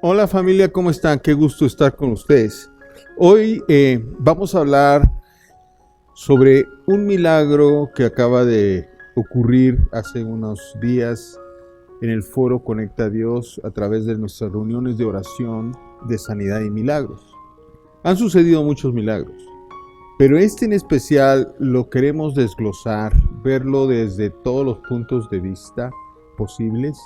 Hola familia, ¿cómo están? Qué gusto estar con ustedes. Hoy vamos a hablar sobre un milagro que acaba de ocurrir hace unos días en el foro Conecta a Dios a través de nuestras reuniones de oración de sanidad y milagros. Han sucedido muchos milagros, pero este en especial lo queremos desglosar, verlo desde todos los puntos de vista posibles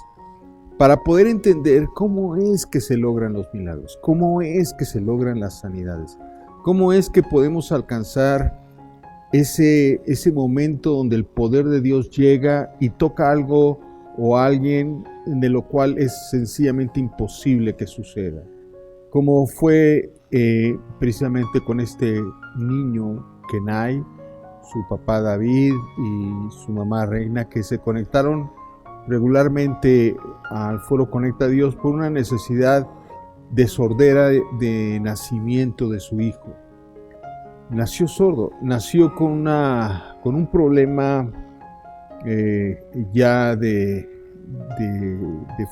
para poder entender cómo es que se logran los milagros, cómo es que se logran las sanidades, cómo es que podemos alcanzar ese momento donde el poder de Dios llega y toca algo o a alguien de lo cual es sencillamente imposible que suceda. Como fue precisamente con este niño Kenai, su papá David y su mamá Reina, que se conectaron regularmente al foro Conecta a Dios por una necesidad de sordera de nacimiento de su hijo. Nació sordo, nació con un problema ya de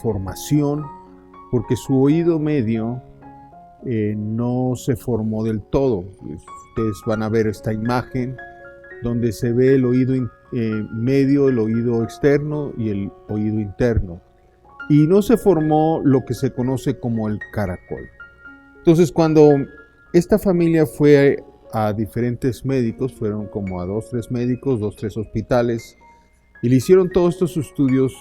formación, porque su oído medio no se formó del todo. Ustedes van a ver esta imagen donde se ve el oído medio, el oído externo y el oído interno. Y no se formó lo que se conoce como el caracol. Entonces, cuando esta familia fue a diferentes médicos, fueron como a 2-3 médicos, 2-3 hospitales, y le hicieron todos estos estudios,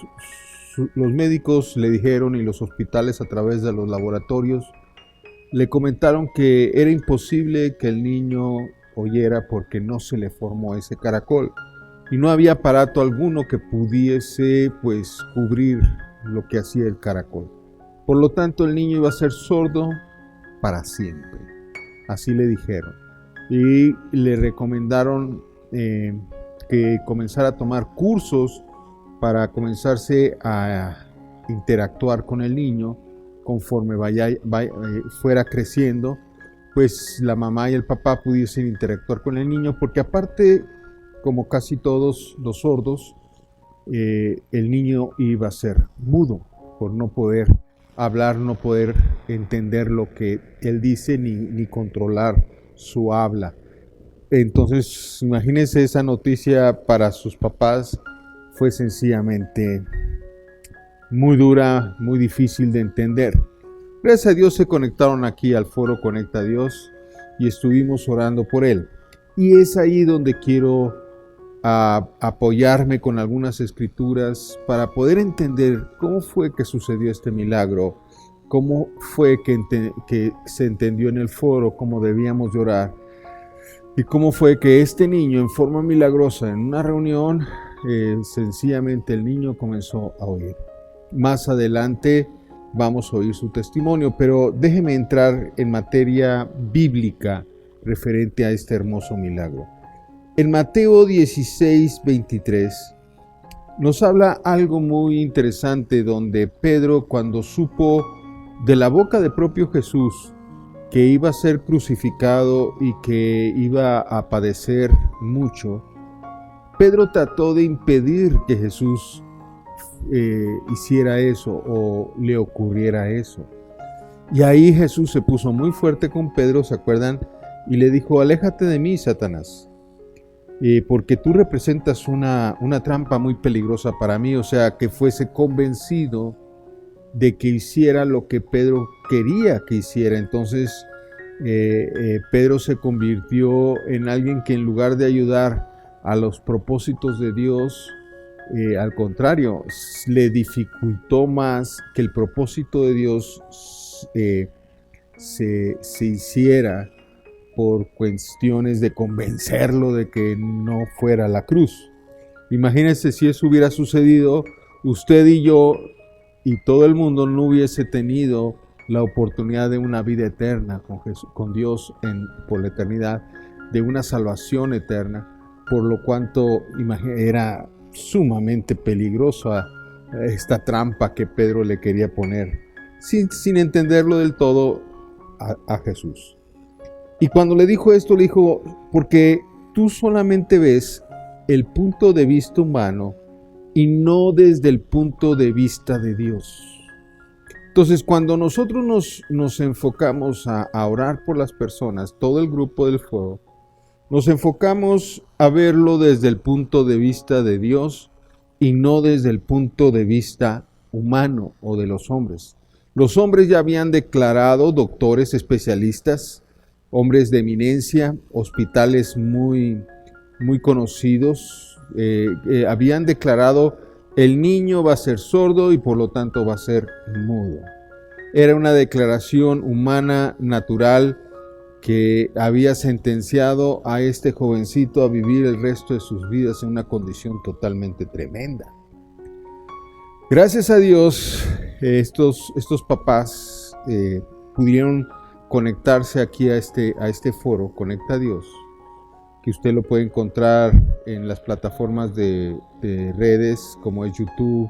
los médicos le dijeron, y los hospitales a través de los laboratorios, le comentaron que era imposible que el niño oyera porque no se le formó ese caracol y no había aparato alguno que pudiese cubrir lo que hacía el caracol. Por lo tanto, el niño iba a ser sordo para siempre, así le dijeron, y le recomendaron que comenzara a tomar cursos para comenzarse a interactuar con el niño conforme fuera creciendo, pues la mamá y el papá pudiesen interactuar con el niño, porque aparte, como casi todos los sordos, el niño iba a ser mudo por no poder hablar, no poder entender lo que él dice ni controlar su habla. Entonces, imagínense, esa noticia para sus papás fue sencillamente muy dura, muy difícil de entender. Gracias a Dios se conectaron aquí al foro Conecta a Dios y estuvimos orando por él. Y es ahí donde quiero apoyarme con algunas escrituras para poder entender cómo fue que sucedió este milagro, cómo fue que se entendió en el foro cómo debíamos de orar y cómo fue que este niño en forma milagrosa en una reunión, sencillamente el niño comenzó a oír. Más adelante vamos a oír su testimonio, pero déjeme entrar en materia bíblica referente a este hermoso milagro. En Mateo 16:23 nos habla algo muy interesante, donde Pedro, cuando supo de la boca del propio Jesús que iba a ser crucificado y que iba a padecer mucho, Pedro trató de impedir que Jesús hiciera eso o le ocurriera eso. Y ahí Jesús se puso muy fuerte con Pedro, ¿se acuerdan? Y le dijo: aléjate de mí, Satanás, porque tú representas una trampa muy peligrosa para mí. O sea, que fuese convencido de que hiciera lo que Pedro quería que hiciera. Entonces Pedro se convirtió en alguien que, en lugar de ayudar a los propósitos de Dios, al contrario, le dificultó más que el propósito de Dios se hiciera por cuestiones de convencerlo de que no fuera a la cruz. Imagínense si eso hubiera sucedido, usted y yo y todo el mundo no hubiese tenido la oportunidad de una vida eterna con Dios por la eternidad, de una salvación eterna, por lo cuanto era sumamente peligrosa esta trampa que Pedro le quería poner, sin entenderlo del todo a Jesús. Y cuando le dijo esto, le dijo: porque tú solamente ves el punto de vista humano y no desde el punto de vista de Dios. Entonces, cuando nosotros nos enfocamos a orar por las personas, todo el grupo del foro, nos enfocamos a verlo desde el punto de vista de Dios y no desde el punto de vista humano o de los hombres. Los hombres ya habían declarado, doctores, especialistas, hombres de eminencia, hospitales muy conocidos, habían declarado: el niño va a ser sordo y por lo tanto va a ser mudo. Era una declaración humana, natural, que había sentenciado a este jovencito a vivir el resto de sus vidas en una condición totalmente tremenda. Gracias a Dios, estos papás pudieron conectarse aquí a este foro, Conecta a Dios, que usted lo puede encontrar en las plataformas de redes como es YouTube,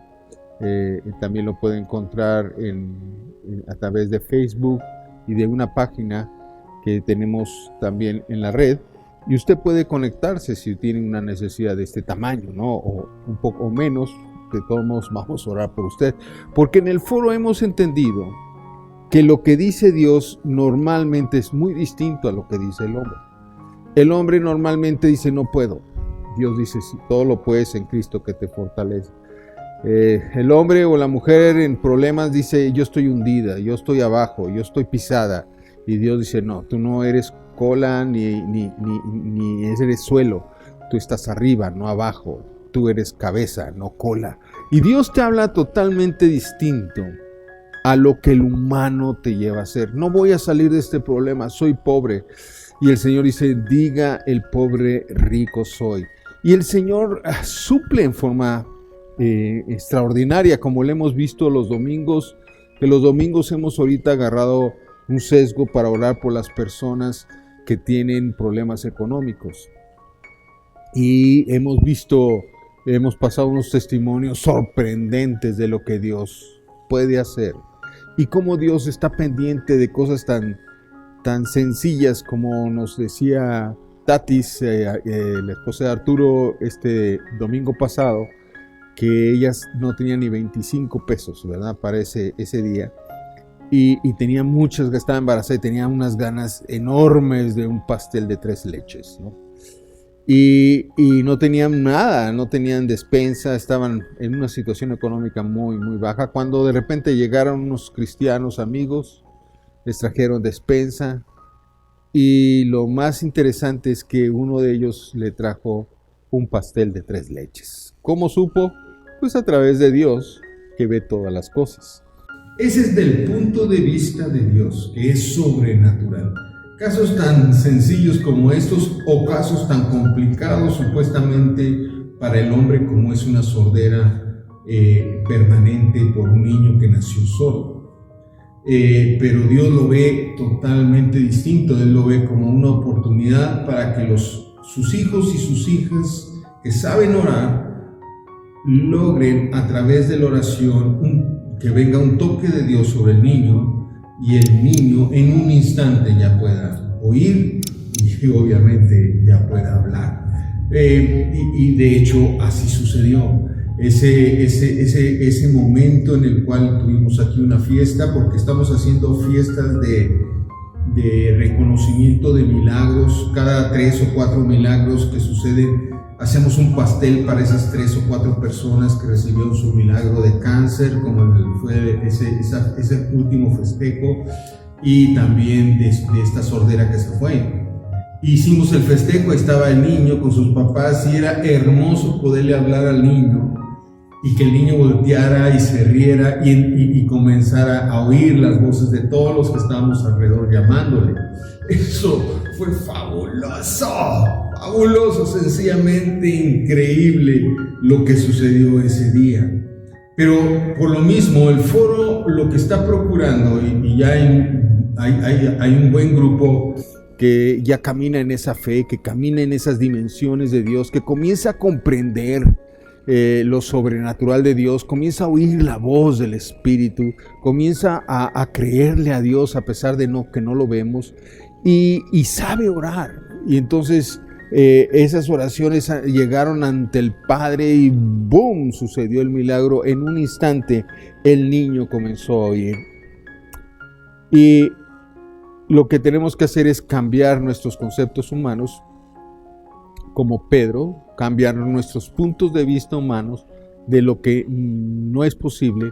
también lo puede encontrar a través de Facebook y de una página que tenemos también en la red, y usted puede conectarse si tiene una necesidad de este tamaño, ¿no? O un poco menos. De todos modos vamos a orar por usted, porque en el foro hemos entendido que lo que dice Dios normalmente es muy distinto a lo que dice el hombre. El hombre normalmente dice: no puedo. Dios dice: sí, todo lo puedes en Cristo que te fortalece. El hombre o la mujer en problemas dice: yo estoy hundida, yo estoy abajo, yo estoy pisada. Y Dios dice: no, tú no eres cola ni eres suelo, tú estás arriba, no abajo, tú eres cabeza, no cola. Y Dios te habla totalmente distinto a lo que el humano te lleva a hacer. No voy a salir de este problema, soy pobre. Y el Señor dice: diga el pobre, rico soy. Y el Señor suple en forma extraordinaria, como lo hemos visto los domingos, que los domingos hemos ahorita agarrado un sesgo para orar por las personas que tienen problemas económicos. Y hemos pasado unos testimonios sorprendentes de lo que Dios puede hacer y cómo Dios está pendiente de cosas tan sencillas como nos decía Tatis, la esposa de Arturo, este domingo pasado, que ellas no tenían ni 25 pesos, ¿verdad?, para ese día. Y tenía estaba embarazada y tenía unas ganas enormes de un pastel de 3 leches, ¿no? Y no tenían nada, no tenían despensa, estaban en una situación económica muy, muy baja, cuando de repente llegaron unos cristianos amigos, les trajeron despensa, y lo más interesante es que uno de ellos le trajo un pastel de 3 leches. ¿Cómo supo? Pues a través de Dios, que ve todas las cosas. Ese es del punto de vista de Dios, que es sobrenatural. Casos tan sencillos como estos, o casos tan complicados supuestamente para el hombre, como es una sordera permanente por un niño que nació sordo. Pero Dios lo ve totalmente distinto. Él lo ve como una oportunidad para que sus hijos y sus hijas que saben orar logren a través de la oración que venga un toque de Dios sobre el niño, y el niño en un instante ya pueda oír y obviamente ya pueda hablar. Y de hecho así sucedió. Ese momento en el cual tuvimos aquí una fiesta, porque estamos haciendo fiestas de reconocimiento de milagros. Cada 3 o 4 milagros que suceden, hacemos un pastel para esas 3 o 4 personas que recibieron su milagro de cáncer, como fue ese último festejo, y también de esta sordera que se fue. Hicimos el festejo, estaba el niño con sus papás, y era hermoso poderle hablar al niño y que el niño volteara y se riera y comenzara a oír las voces de todos los que estábamos alrededor llamándole. Eso fue fabuloso, sencillamente increíble lo que sucedió ese día. Pero por lo mismo, el foro lo que está procurando, y ya hay un buen grupo que ya camina en esa fe, que camina en esas dimensiones de Dios, que comienza a comprender lo sobrenatural de Dios, comienza a oír la voz del Espíritu, comienza a creerle a Dios a pesar de que no lo vemos, y sabe orar. Y entonces esas oraciones llegaron ante el Padre y ¡boom! Sucedió el milagro. En un instante el niño comenzó a oír. Y lo que tenemos que hacer es cambiar nuestros conceptos humanos, como Pedro, cambiar nuestros puntos de vista humanos de lo que no es posible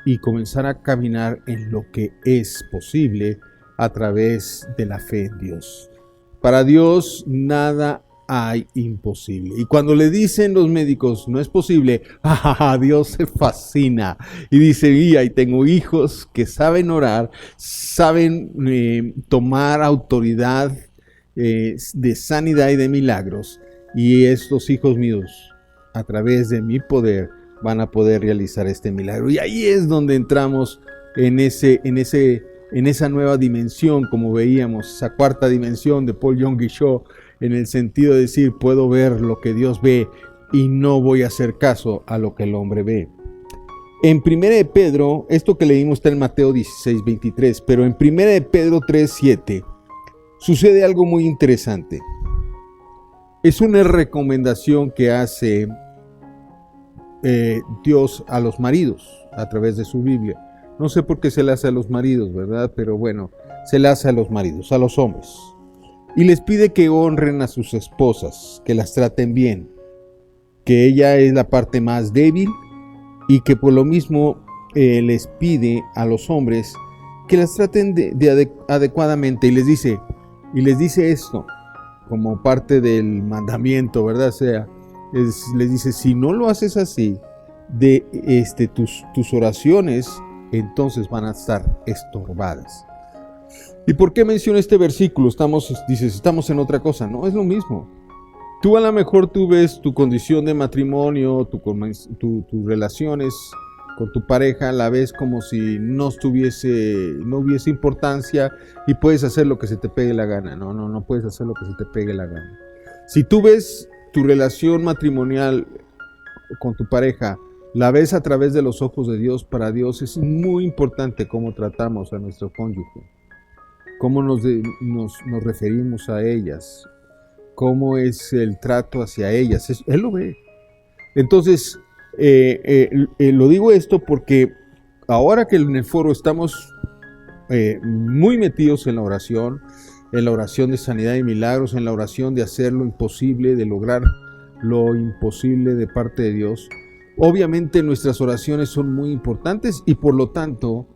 y comenzar a caminar en lo que es posible a través de la fe en Dios. Para Dios nada hay imposible. Y cuando le dicen los médicos, no es posible, Dios se fascina y dice, mira, y tengo hijos que saben orar, saben tomar autoridad de sanidad y de milagros, y estos hijos míos, a través de mi poder, van a poder realizar este milagro. Y ahí es donde entramos en esa nueva dimensión, como veíamos, esa cuarta dimensión de Paul Yonggi Cho, en el sentido de decir, puedo ver lo que Dios ve y no voy a hacer caso a lo que el hombre ve. En 1 de Pedro, esto que leímos está en Mateo 16, 23, pero en 1 de Pedro 3, 7, sucede algo muy interesante. Es una recomendación que hace Dios a los maridos a través de su Biblia. No sé por qué se le hace a los maridos, ¿verdad? Pero bueno, se le hace a los maridos, a los hombres. Y les pide que honren a sus esposas, que las traten bien, que ella es la parte más débil y que por lo mismo les pide a los hombres que las traten adecuadamente y les dice esto como parte del mandamiento, ¿verdad? O sea, les dice, si no lo haces así, tus oraciones entonces van a estar estorbadas. ¿Y por qué menciono este versículo? Estamos en otra cosa. No, es lo mismo. Tú a lo mejor tú ves tu condición de matrimonio, tus relaciones con tu pareja, la ves como si no hubiese importancia y puedes hacer lo que se te pegue la gana. No puedes hacer lo que se te pegue la gana. Si tú ves tu relación matrimonial con tu pareja, la ves a través de los ojos de Dios, para Dios es muy importante cómo tratamos a nuestro cónyuge, cómo nos referimos a ellas, cómo es el trato hacia ellas. Él lo ve. Entonces, lo digo esto porque ahora que en el foro estamos muy metidos en la oración de sanidad y milagros, en la oración de hacer lo imposible, de lograr lo imposible de parte de Dios, obviamente nuestras oraciones son muy importantes y por lo tanto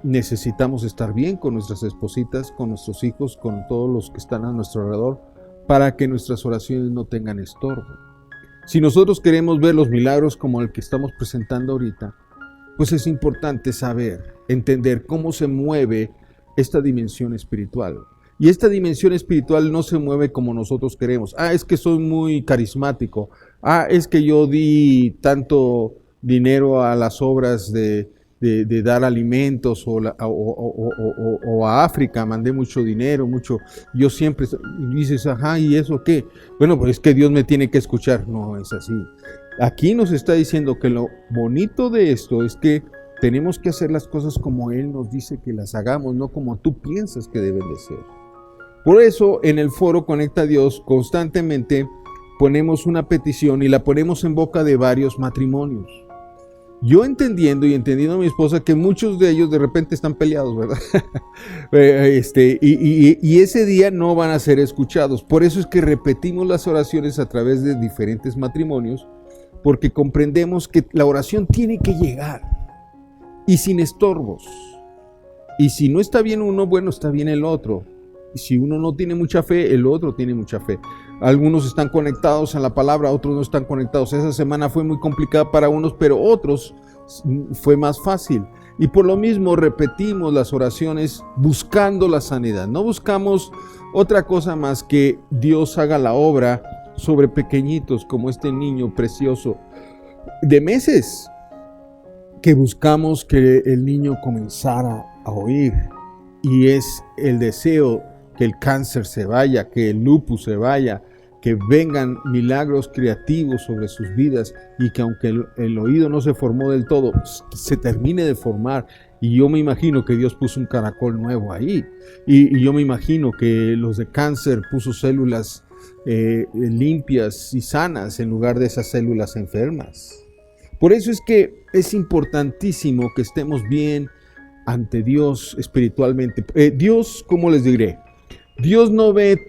necesitamos estar bien con nuestras espositas, con nuestros hijos, con todos los que están a nuestro alrededor, para que nuestras oraciones no tengan estorbo. Si nosotros queremos ver los milagros como el que estamos presentando ahorita, pues es importante saber, entender cómo se mueve esta dimensión espiritual. Y esta dimensión espiritual no se mueve como nosotros queremos. Es que soy muy carismático. Es que yo di tanto dinero a las obras de dar alimentos o a África, mandé mucho dinero, yo siempre, y dices, ¿y eso qué? Bueno, pues es que Dios me tiene que escuchar. No es así. Aquí nos está diciendo que lo bonito de esto es que tenemos que hacer las cosas como Él nos dice que las hagamos, no como tú piensas que deben de ser. Por eso en el foro Conecta a Dios constantemente ponemos una petición y la ponemos en boca de varios matrimonios. Yo entendiendo a mi esposa que muchos de ellos de repente están peleados, ¿verdad? Y ese día no van a ser escuchados. Por eso es que repetimos las oraciones a través de diferentes matrimonios, porque comprendemos que la oración tiene que llegar y sin estorbos. Y si no está bien uno, bueno, está bien el otro. Y si uno no tiene mucha fe, el otro tiene mucha fe. Algunos están conectados a la palabra, otros no están conectados. Esa semana fue muy complicada para unos, pero otros fue más fácil. Y por lo mismo repetimos las oraciones buscando la sanidad. No buscamos otra cosa más que Dios haga la obra sobre pequeñitos como este niño precioso de meses, que buscamos que el niño comenzara a oír. Y es el deseo que el cáncer se vaya, que el lupus se vaya, que vengan milagros creativos sobre sus vidas y que aunque el oído no se formó del todo, se termine de formar. Y yo me imagino que Dios puso un caracol nuevo ahí. Y yo me imagino que los de cáncer puso células limpias y sanas en lugar de esas células enfermas. Por eso es que es importantísimo que estemos bien ante Dios espiritualmente. Dios, ¿cómo les diré? Dios no ve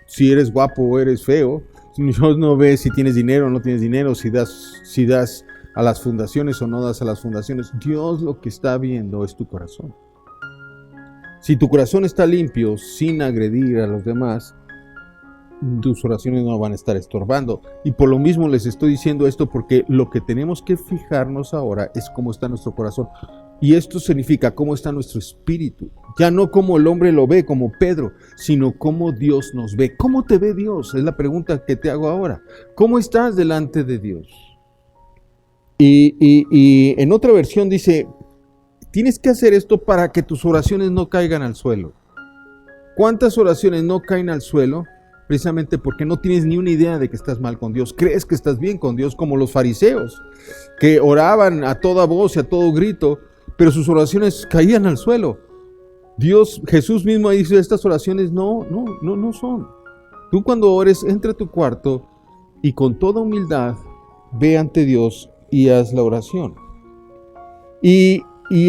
si eres guapo o eres feo. Dios no ve si tienes dinero o no tienes dinero, si das a las fundaciones o no das a las fundaciones. Dios lo que está viendo es tu corazón. Si tu corazón está limpio, sin agredir a los demás, tus oraciones no van a estar estorbando. Y por lo mismo les estoy diciendo esto, porque lo que tenemos que fijarnos ahora es cómo está nuestro corazón. Y esto significa cómo está nuestro espíritu. Ya no como el hombre lo ve, como Pedro, sino cómo Dios nos ve. ¿Cómo te ve Dios? Es la pregunta que te hago ahora. ¿Cómo estás delante de Dios? Y en otra versión dice, tienes que hacer esto para que tus oraciones no caigan al suelo. ¿Cuántas oraciones no caen al suelo? Precisamente porque no tienes ni una idea de que estás mal con Dios. Crees que estás bien con Dios, como los fariseos, que oraban a toda voz y a todo grito, pero sus oraciones caían al suelo. Jesús mismo dice, estas oraciones no son. Tú cuando ores, entra a tu cuarto y con toda humildad ve ante Dios y haz la oración. Y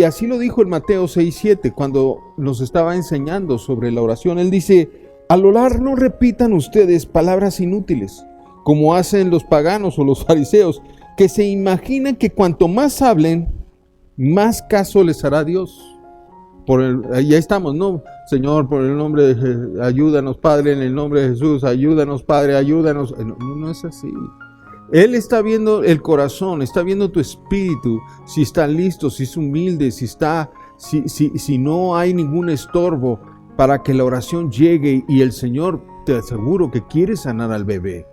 así lo dijo en Mateo 6:7, cuando nos estaba enseñando sobre la oración. Él dice, al orar no repitan ustedes palabras inútiles, como hacen los paganos o los fariseos, que se imaginan que cuanto más hablen, más caso les hará Dios. Ya estamos, ¿no? Señor, por el nombre de ayúdanos, Padre, en el nombre de Jesús, ayúdanos, Padre, ayúdanos. No es así. Él está viendo el corazón, está viendo tu espíritu, si está listo, si es humilde, si no hay ningún estorbo para que la oración llegue. Y el Señor, te aseguro que quiere sanar al bebé,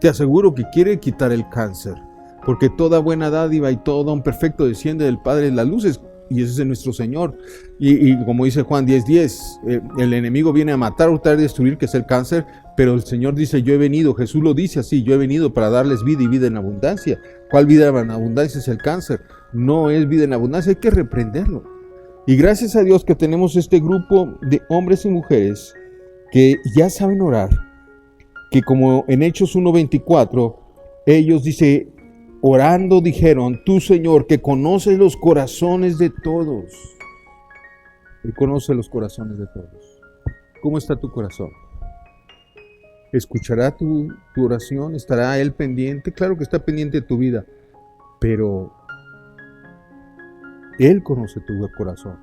te aseguro que quiere quitar el cáncer, porque toda buena dádiva y todo don perfecto desciende del Padre de las luces, y ese es nuestro Señor. Y como dice Juan 10:10, el enemigo viene a matar, hurtar y destruir, que es el cáncer, pero el Señor dice, yo he venido, Jesús lo dice así, yo he venido para darles vida y vida en abundancia. ¿Cuál vida en abundancia? Es el cáncer, no es vida en abundancia, hay que reprenderlo. Y gracias a Dios que tenemos este grupo de hombres y mujeres que ya saben orar, que como en Hechos 1:24, ellos dice, orando dijeron, tú Señor, que conoces los corazones de todos. Él conoce los corazones de todos. ¿Cómo está tu corazón? ¿Escuchará tu oración? ¿Estará Él pendiente? Claro que está pendiente de tu vida, pero Él conoce tu corazón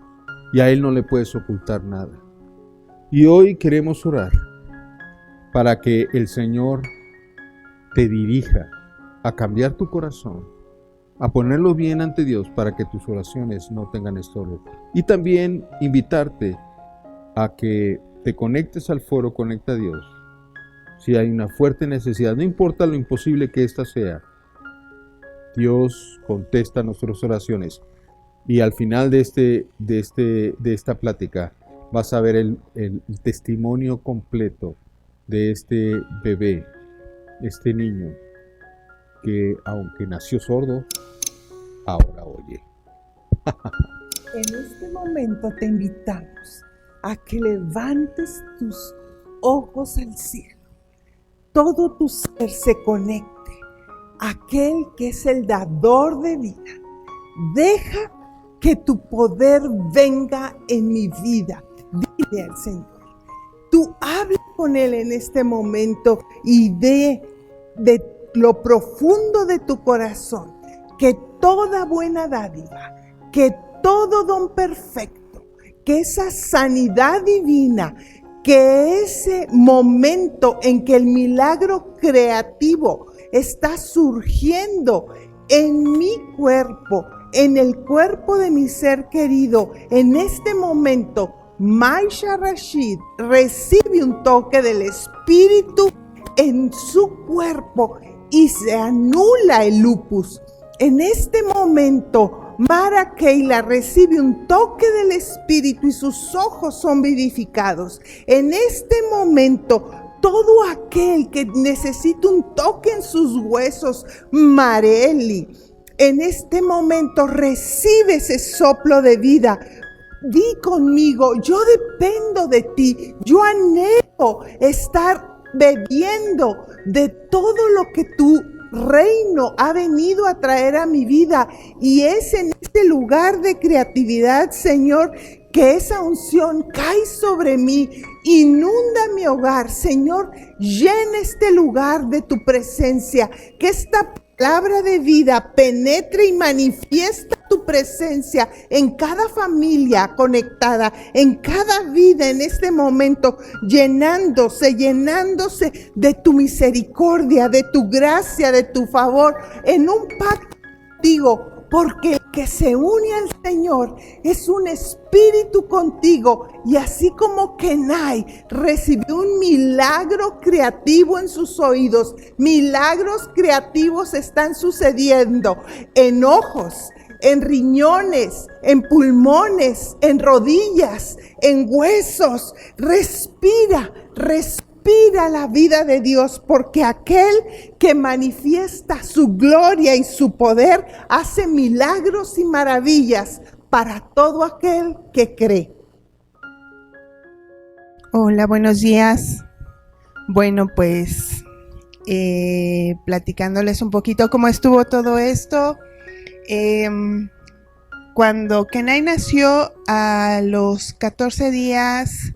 y a Él no le puedes ocultar nada. Y hoy queremos orar para que el Señor te dirija a cambiar tu corazón, a ponerlo bien ante Dios para que tus oraciones no tengan estorbo. Y también invitarte a que te conectes al foro Conecta a Dios. Si hay una fuerte necesidad, no importa lo imposible que ésta sea, Dios contesta nuestras oraciones. Y al final de esta plática vas a ver el testimonio completo de este bebé, este niño, que aunque nació sordo, ahora oye. En este momento te invitamos a que levantes tus ojos al cielo. Todo tu ser se conecte a aquel que es el dador de vida. Deja que tu poder venga en mi vida. Dile al Señor. Tú habla con Él en este momento y de lo profundo de tu corazón, que toda buena dádiva, que todo don perfecto, que esa sanidad divina, que ese momento en que el milagro creativo está surgiendo en mi cuerpo, en el cuerpo de mi ser querido, en este momento, Maisha Rashid recibe un toque del Espíritu en su cuerpo y se anula el lupus. En este momento, Mara Keila recibe un toque del Espíritu y sus ojos son vivificados. En este momento, todo aquel que necesita un toque en sus huesos, Mareli, en este momento recibe ese soplo de vida. Di conmigo, yo dependo de ti, yo anhelo estar bebiendo de todo lo que tú reino ha venido a traer a mi vida. Y es en este lugar de creatividad, Señor, que esa unción cae sobre mí, inunda mi hogar. Señor, llena este lugar de tu presencia, que esta palabra de vida penetre y manifiesta tu presencia en cada familia conectada, en cada vida en este momento, llenándose de tu misericordia, de tu gracia, de tu favor, en un pacto contigo. Porque el que se une al Señor es un espíritu contigo. Y así como Kenai recibió un milagro creativo en sus oídos, milagros creativos están sucediendo en ojos, en riñones, en pulmones, en rodillas, en huesos. Respira la vida de Dios, porque aquel que manifiesta su gloria y su poder hace milagros y maravillas para todo aquel que cree. Hola, buenos días. Bueno, pues platicándoles un poquito cómo estuvo todo esto. Cuando Kenai nació, a los 14 días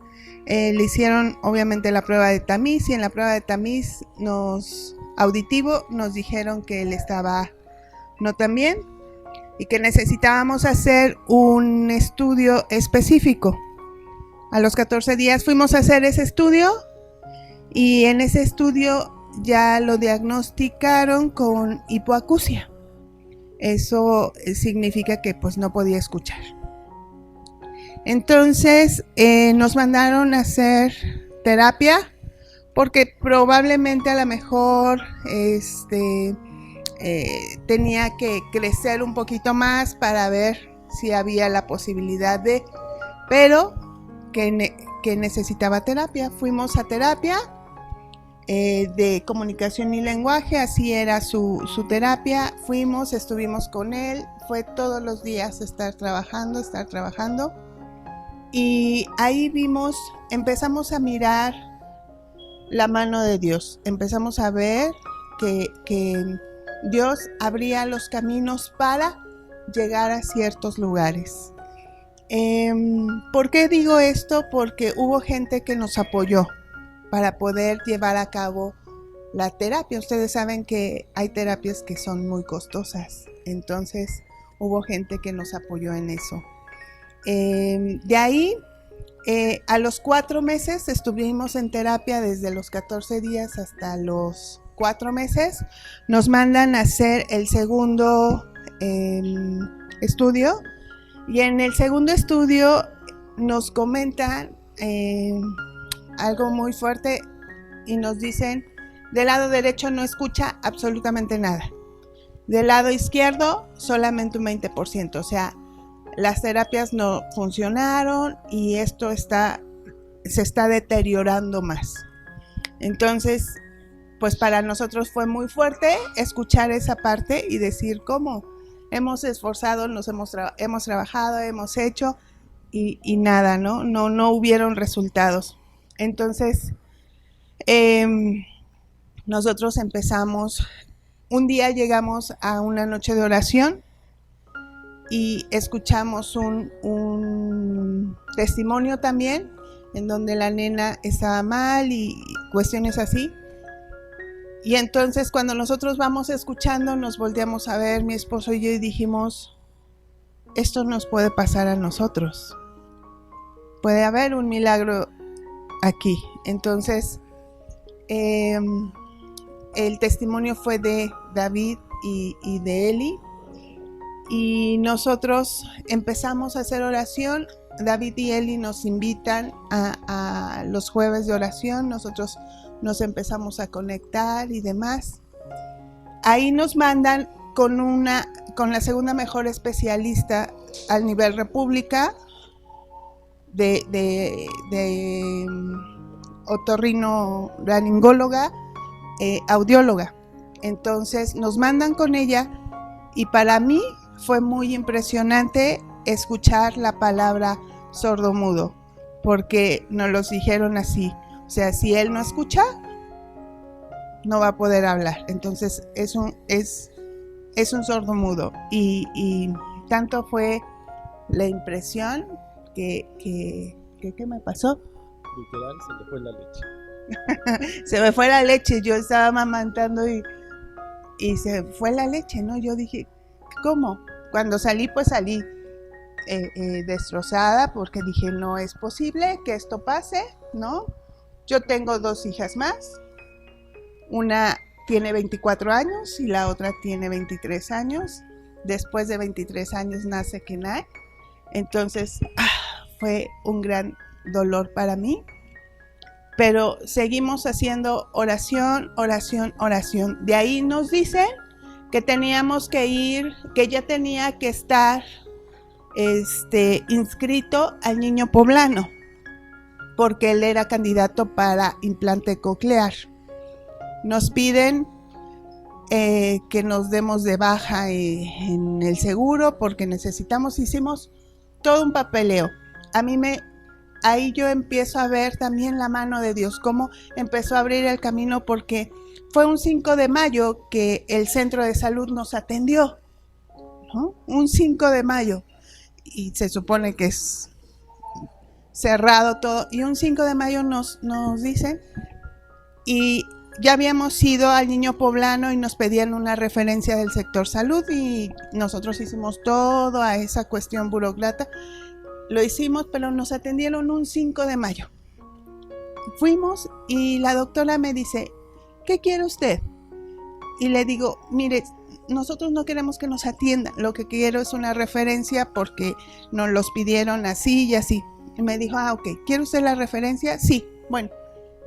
le hicieron obviamente la prueba de tamiz, y en la prueba de tamiz auditivo nos dijeron que él estaba no tan bien y que necesitábamos hacer un estudio específico. A los 14 días fuimos a hacer ese estudio, y en ese estudio ya lo diagnosticaron con hipoacusia. Eso significa que pues no podía escuchar. Entonces nos mandaron a hacer terapia, porque probablemente a lo mejor tenía que crecer un poquito más para ver si había la posibilidad pero que necesitaba terapia. Fuimos a terapia de comunicación y lenguaje, así era su terapia. Estuvimos con él, fue todos los días estar trabajando. Y ahí empezamos a mirar la mano de Dios. Empezamos a ver que Dios abría los caminos para llegar a ciertos lugares. ¿Por qué digo esto? Porque hubo gente que nos apoyó para poder llevar a cabo la terapia. Ustedes saben que hay terapias que son muy costosas. Entonces hubo gente que nos apoyó en eso. De ahí, a los 4 meses estuvimos en terapia, desde los 14 días hasta los 4 meses. Nos mandan a hacer el segundo estudio, y en el segundo estudio nos comentan algo muy fuerte y nos dicen: del lado derecho no escucha absolutamente nada, del lado izquierdo solamente un 20%, o sea, las terapias no funcionaron y esto se está deteriorando más. Entonces, pues para nosotros fue muy fuerte escuchar esa parte y decir cómo hemos esforzado, hemos trabajado, hemos hecho y nada, no hubieron resultados. Entonces, nosotros empezamos, un día llegamos a una noche de oración y escuchamos un testimonio también, en donde la nena estaba mal y cuestiones así. Y entonces cuando nosotros vamos escuchando, nos volteamos a ver, mi esposo y yo, y dijimos: esto nos puede pasar a nosotros. Puede haber un milagro aquí. Entonces, el testimonio fue de David y de Eli. Y nosotros empezamos a hacer oración. David y Eli nos invitan a los jueves de oración. Nosotros nos empezamos a conectar y demás. Ahí nos mandan con la segunda mejor especialista a nivel república de otorrinolaringóloga, audióloga. Entonces nos mandan con ella, y para mí fue muy impresionante escuchar la palabra sordomudo, porque nos los dijeron así: o sea, si él no escucha, no va a poder hablar. Entonces es un sordomudo. Y tanto fue la impresión que ¿qué me pasó? Literal, se le fue la leche. Se me fue la leche, yo estaba amamantando y se fue la leche, ¿no? Yo dije, ¿cómo? Cuando salí, pues salí destrozada porque dije, no es posible que esto pase, ¿no? Yo tengo 2 hijas más, una tiene 24 años y la otra tiene 23 años. Después de 23 años nace Kenai. Entonces, fue un gran dolor para mí. Pero seguimos haciendo oración, oración, oración. De ahí nos dicen que teníamos que ir, que ya tenía que estar inscrito al Niño Poblano, porque él era candidato para implante coclear. Nos piden que nos demos de baja en el seguro porque hicimos todo un papeleo. Ahí yo empiezo a ver también la mano de Dios, cómo empezó a abrir el camino, porque fue un 5 de mayo que el centro de salud nos atendió, ¿no? Un 5 de mayo, y se supone que es cerrado todo, y un 5 de mayo nos dicen, y ya habíamos ido al Niño Poblano y nos pedían una referencia del sector salud y nosotros hicimos toda esa cuestión burócrata. Lo hicimos, pero nos atendieron un 5 de mayo. Fuimos y la doctora me dice, ¿qué quiere usted? Y le digo, mire, nosotros no queremos que nos atiendan, lo que quiero es una referencia porque nos los pidieron así y así. Y me dijo, ok, ¿quiere usted la referencia? Sí, bueno.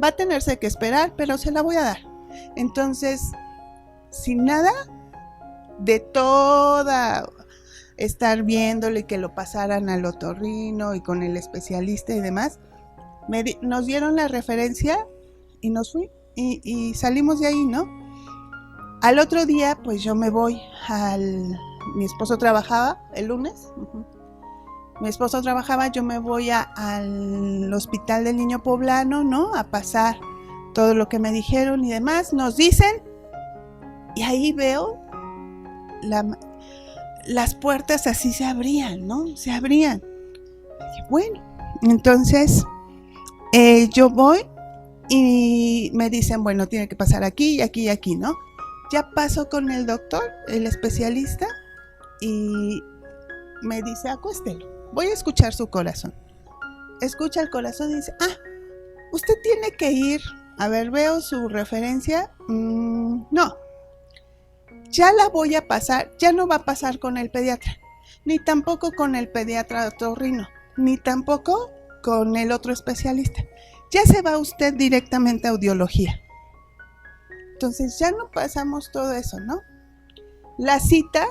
Va a tenerse que esperar, pero se la voy a dar. Entonces, sin nada de toda estar viéndolo y que lo pasaran al otorrino y con el especialista y demás, nos dieron la referencia y nos fui y salimos de ahí, ¿no? Al otro día, pues yo me voy mi esposo trabajaba el lunes. Mi esposo trabajaba, yo me voy al hospital del Niño Poblano, ¿no? A pasar todo lo que me dijeron y demás. Nos dicen, y ahí veo las puertas así se abrían, ¿no? Se abrían. Y bueno, entonces yo voy y me dicen, bueno, tiene que pasar aquí y aquí y aquí, ¿no? Ya paso con el doctor, el especialista, y me dice, acuéstelo. Voy a escuchar su corazón. Escucha el corazón y dice, usted tiene que ir. A ver, veo su referencia. No, ya la voy a pasar. Ya no va a pasar con el pediatra, ni tampoco con el pediatra otorrino, ni tampoco con el otro especialista. Ya se va usted directamente a audiología. Entonces ya no pasamos todo eso, ¿no? La cita,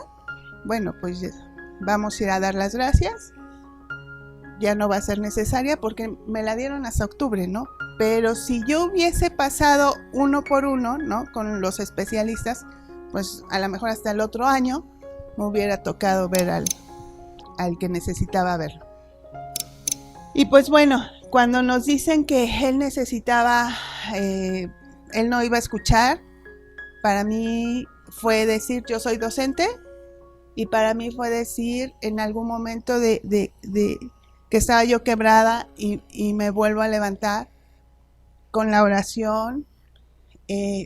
bueno, pues vamos a ir a dar las gracias. Ya no va a ser necesaria porque me la dieron hasta octubre, ¿no? Pero si yo hubiese pasado uno por uno, ¿no? Con los especialistas, pues a lo mejor hasta el otro año me hubiera tocado ver al que necesitaba verlo. Y pues bueno, cuando nos dicen que él necesitaba, él no iba a escuchar, para mí fue decir, yo soy docente, y para mí fue decir en algún momento de que estaba yo quebrada y me vuelvo a levantar con la oración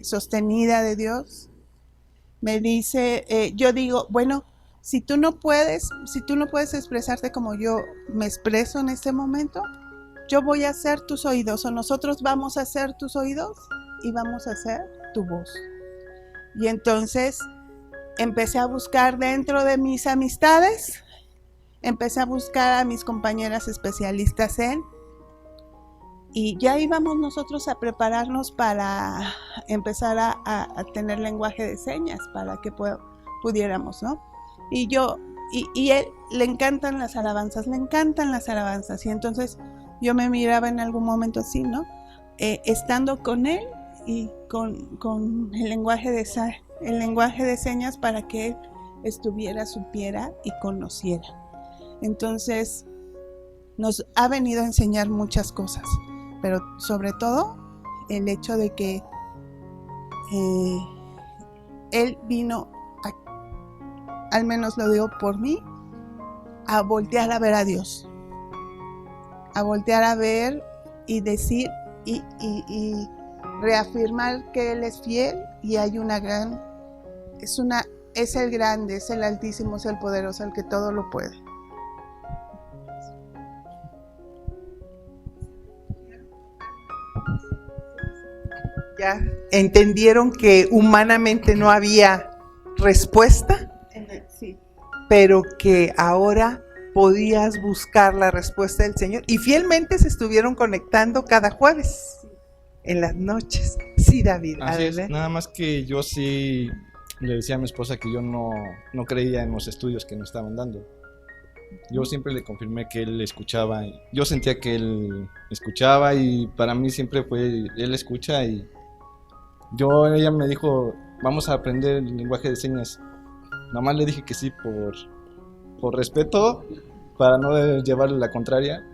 sostenida de Dios. Me dice, yo digo, bueno, si tú no puedes expresarte como yo me expreso en este momento, yo voy a ser tus oídos, o nosotros vamos a ser tus oídos y vamos a ser tu voz. Y entonces empecé a buscar dentro de mis amistades, empecé a buscar a mis compañeras especialistas y ya íbamos nosotros a prepararnos para empezar a tener lenguaje de señas para que pudiéramos, ¿no? Y él le encantan las alabanzas, y entonces yo me miraba en algún momento así, ¿no? Estando con él y con el lenguaje de señas para que él supiera y conociera. Entonces nos ha venido a enseñar muchas cosas, pero sobre todo el hecho de que Él vino, al menos lo digo por mí, a voltear a ver a Dios. A voltear a ver y decir y reafirmar que Él es fiel y hay es el grande, es el altísimo, es el poderoso, el que todo lo puede. Ya entendieron que humanamente no había respuesta, Sí. pero que ahora podías buscar la respuesta del Señor y fielmente se estuvieron conectando cada jueves en las noches. Sí, David, Así es, adelante. nada más que yo sí le decía a mi esposa que yo no creía en los estudios que nos estaban dando. Yo siempre le confirmé que él escuchaba. Yo sentía que él escuchaba y para mí siempre fue, él escucha y ella me dijo, vamos a aprender el lenguaje de señas. Nada más le dije que sí por respeto, para no llevarle la contraria,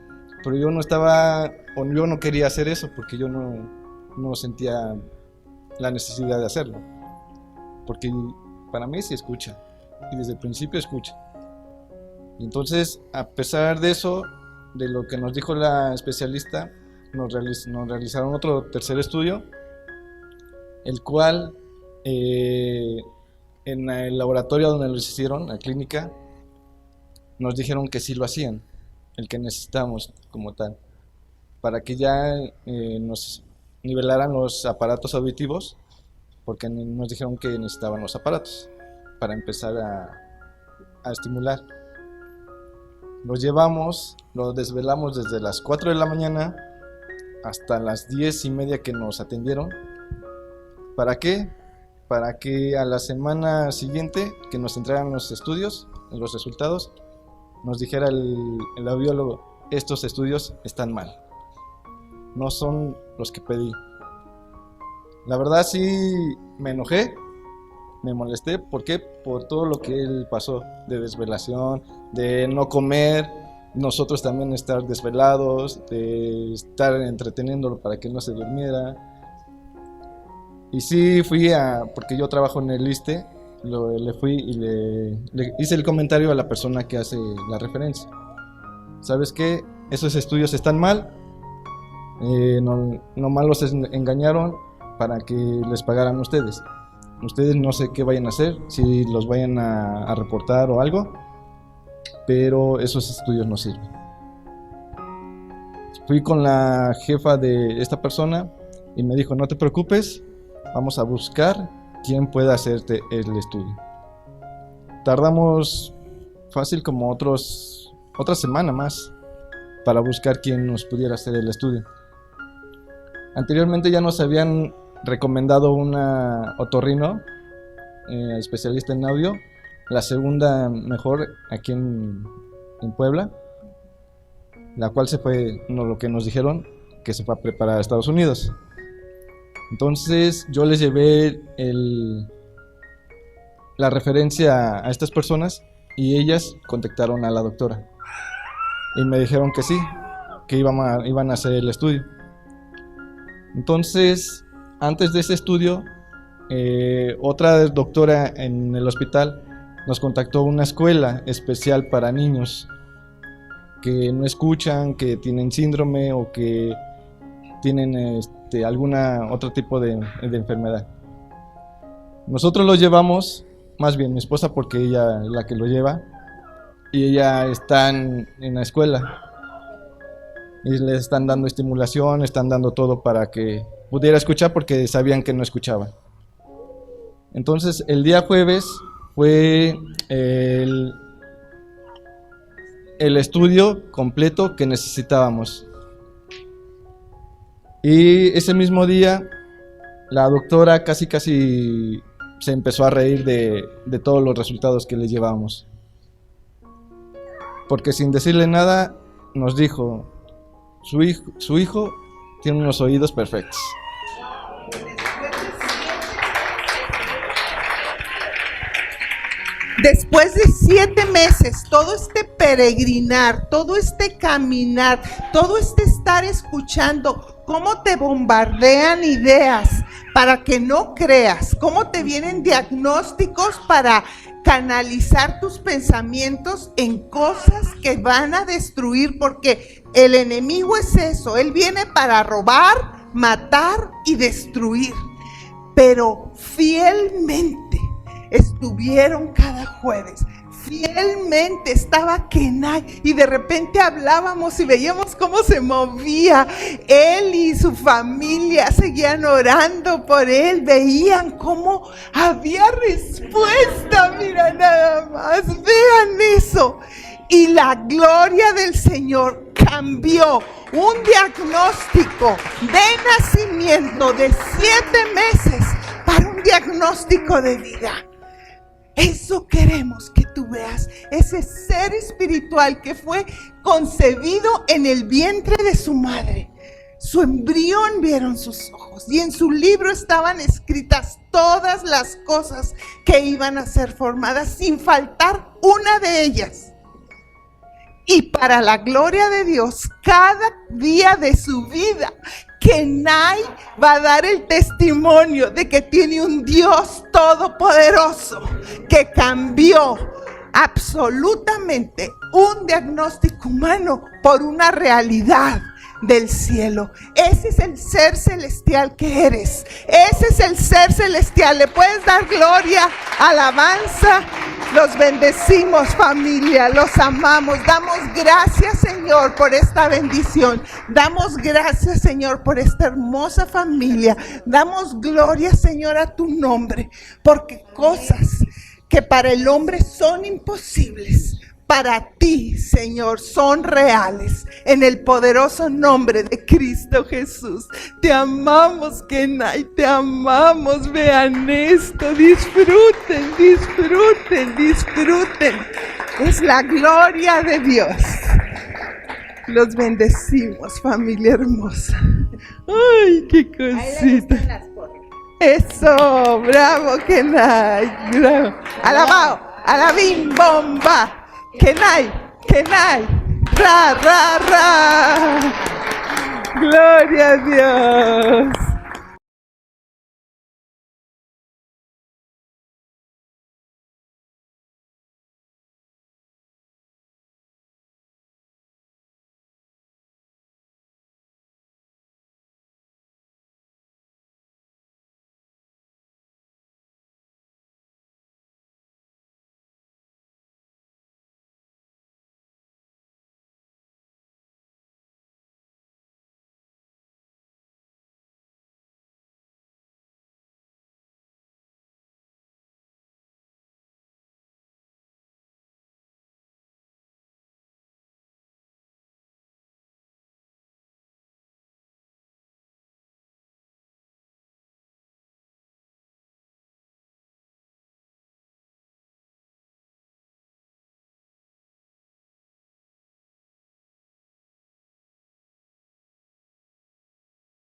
pero yo no quería hacer eso porque yo no sentía la necesidad de hacerlo, porque para mí sí escucha y desde el principio escucha. Entonces, a pesar de eso, de lo que nos dijo la especialista, nos realizaron otro tercer estudio, el cual en el laboratorio donde lo hicieron, la clínica, nos dijeron que sí lo hacían, el que necesitamos como tal, para que ya nos nivelaran los aparatos auditivos, porque nos dijeron que necesitaban los aparatos para empezar a estimular. Los llevamos, los desvelamos desde las 4 de la mañana hasta las 10:30 que nos atendieron. ¿Para qué? Para que a la semana siguiente que nos entregaran los estudios, los resultados, nos dijera el audiólogo, estos estudios están mal, no son los que pedí. La verdad sí me enojé, me molesté, ¿por qué? Por todo lo que él pasó, de desvelación, de no comer, nosotros también estar desvelados, de estar entreteniéndolo para que no se durmiera. Y sí fui porque yo trabajo en el ISSSTE, le fui y le hice el comentario a la persona que hace la referencia. ¿Sabes qué? Esos estudios están mal, nomás los engañaron para que les pagaran ustedes. Ustedes no sé qué vayan a hacer, si los vayan a reportar o algo, pero esos estudios no sirven. Fui con la jefa de esta persona y me dijo, no te preocupes, vamos a buscar quién pueda hacerte el estudio. Tardamos fácil como otra semana más para buscar quién nos pudiera hacer el estudio. Anteriormente ya nos habían recomendado una otorrino, especialista en audio, la segunda mejor aquí en Puebla, la cual se fue, lo que nos dijeron, que se fue a preparar a Estados Unidos. Entonces yo les llevé la referencia a estas personas y ellas contactaron a la doctora y me dijeron que sí, que iban a hacer el estudio. Entonces, antes de ese estudio, otra doctora en el hospital nos contactó una escuela especial para niños que no escuchan, que tienen síndrome o que tienen alguna otro tipo de enfermedad. Nosotros los llevamos, más bien mi esposa porque ella es la que lo lleva, y ella está en la escuela y le están dando estimulación, están dando todo para que pudiera escuchar porque sabían que no escuchaba. Entonces el día jueves fue el estudio completo que necesitábamos. Y ese mismo día la doctora casi se empezó a reír de todos los resultados que le llevábamos. Porque sin decirle nada nos dijo, su hijo tiene unos oídos perfectos. Después de 7 meses, todo este peregrinar, todo este caminar, todo este estar escuchando cómo te bombardean ideas para que no creas, cómo te vienen diagnósticos para canalizar tus pensamientos en cosas que van a destruir, porque el enemigo es eso, él viene para robar, matar y destruir. Pero fielmente estuvieron cada jueves. Fielmente estaba Kenai y de repente hablábamos y veíamos cómo se movía. Él y su familia seguían orando por él, veían cómo había respuesta. Mira nada más, vean eso. Y la gloria del Señor cambió un diagnóstico de nacimiento de 7 meses para un diagnóstico de vida. Eso queremos que tú veas, ese ser espiritual que fue concebido en el vientre de su madre. Su embrión vieron sus ojos y en su libro estaban escritas todas las cosas que iban a ser formadas sin faltar una de ellas. Y para la gloria de Dios, cada día de su vida, Kenai va a dar el testimonio de que tiene un Dios todopoderoso que cambió absolutamente un diagnóstico humano por una realidad del cielo. Ese es el ser celestial que eres. Ese es el ser celestial. Le puedes dar gloria, alabanza. Los bendecimos, familia, los amamos. Damos gracias, Señor, por esta bendición. Damos gracias, Señor, por esta hermosa familia. Damos gloria, Señor, a tu nombre, porque cosas que para el hombre son imposibles, para ti, Señor, son reales. En el poderoso nombre de Cristo Jesús. Te amamos, Kenai, te amamos. Vean esto, disfruten, disfruten, disfruten. Es la gloria de Dios. Los bendecimos, familia hermosa. Ay, qué cosita. Eso, bravo, Kenai, bravo. Alabao, alabim, bomba. Kenai, Kenai, ra, ra, ra. Gloria a Dios.